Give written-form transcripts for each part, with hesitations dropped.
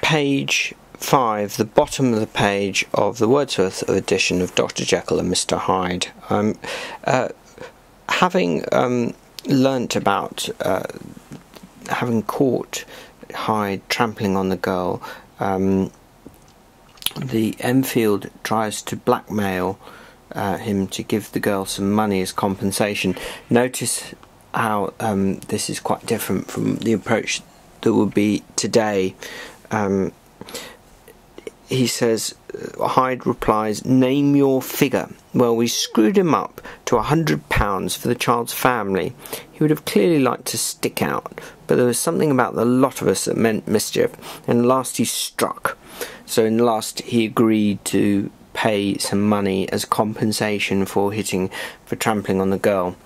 page 5, the bottom of the page of the Wordsworth edition of Dr. Jekyll and Mr. Hyde. Having learnt about having caught Hyde trampling on the girl, the Enfield tries to blackmail him to give the girl some money as compensation. Notice how this is quite different from the approach that would be today. He says, Hyde replies, "Name your figure." Well, we screwed him up to £100 for the child's family. He would have clearly liked to stick out, but there was something about the lot of us that meant mischief, and at last he struck. So in last he agreed to pay some money as compensation for trampling on the girl.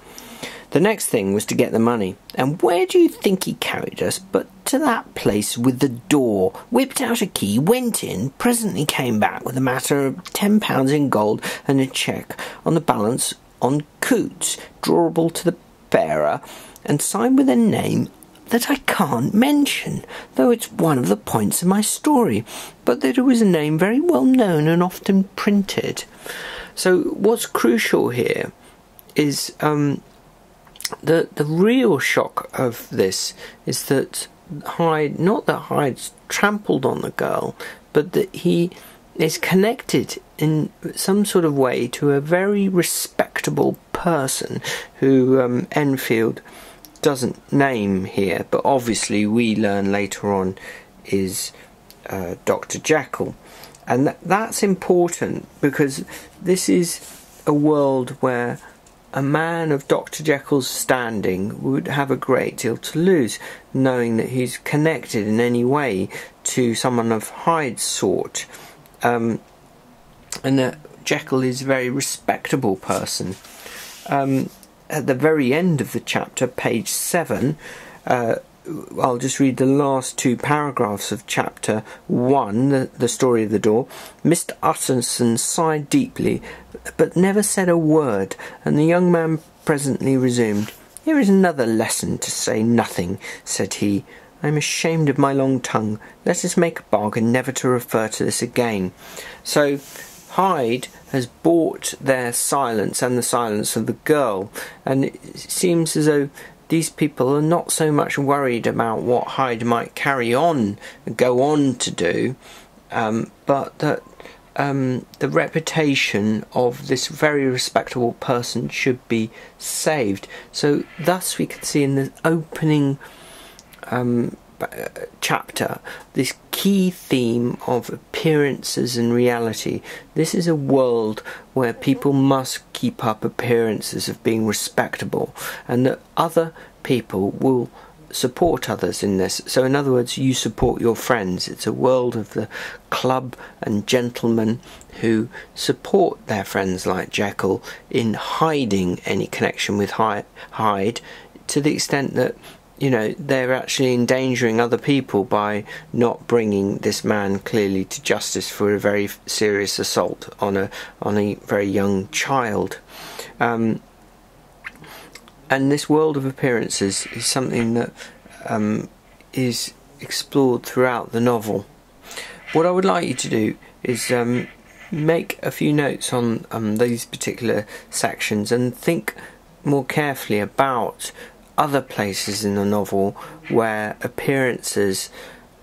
The next thing was to get the money, and where do you think he carried us but to that place with the door, whipped out a key, went in, presently came back with a matter of £10 in gold and a cheque on the balance on Coots, drawable to the bearer, and signed with a name that I can't mention, though it's one of the points of my story, but that it was a name very well known and often printed. So what's crucial here is the real shock of this is that Hyde, not that Hyde's trampled on the girl, but that he is connected in some sort of way to a very respectable person who Enfield doesn't name here, but obviously we learn later on is Dr. Jekyll. And that's important because this is a world where a man of Dr. Jekyll's standing would have a great deal to lose, knowing that he's connected in any way to someone of Hyde's sort, and that Jekyll is a very respectable person. At the very end of the chapter, page 7, I'll just read the last 2 paragraphs of chapter 1, the story of the door. Mr. Utterson sighed deeply, but never said a word, and the young man presently resumed. "Here is another lesson to say nothing," said he. "I am ashamed of my long tongue. Let us make a bargain never to refer to this again." So Hyde has bought their silence and the silence of the girl, and it seems as though these people are not so much worried about what Hyde might go on to do, but that the reputation of this very respectable person should be saved. So thus we can see in the opening chapter this key theme of appearances and reality. This is a world where people must keep up appearances of being respectable, and that other people will support others in this. So in other words, you support your friends. It's a world of the club and gentlemen who support their friends like Jekyll in hiding any connection with Hyde, to the extent that they're actually endangering other people by not bringing this man clearly to justice for a very serious assault on a very young child. And this world of appearances is something that is explored throughout the novel. What I would like you to do is make a few notes on these particular sections and think more carefully about other places in the novel where appearances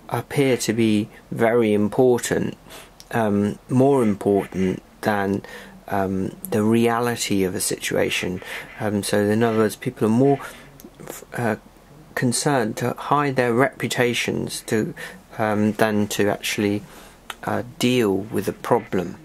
appear to be very important, more important than the reality of a situation. So in other words, people are more concerned to hide their reputations than to actually deal with a problem.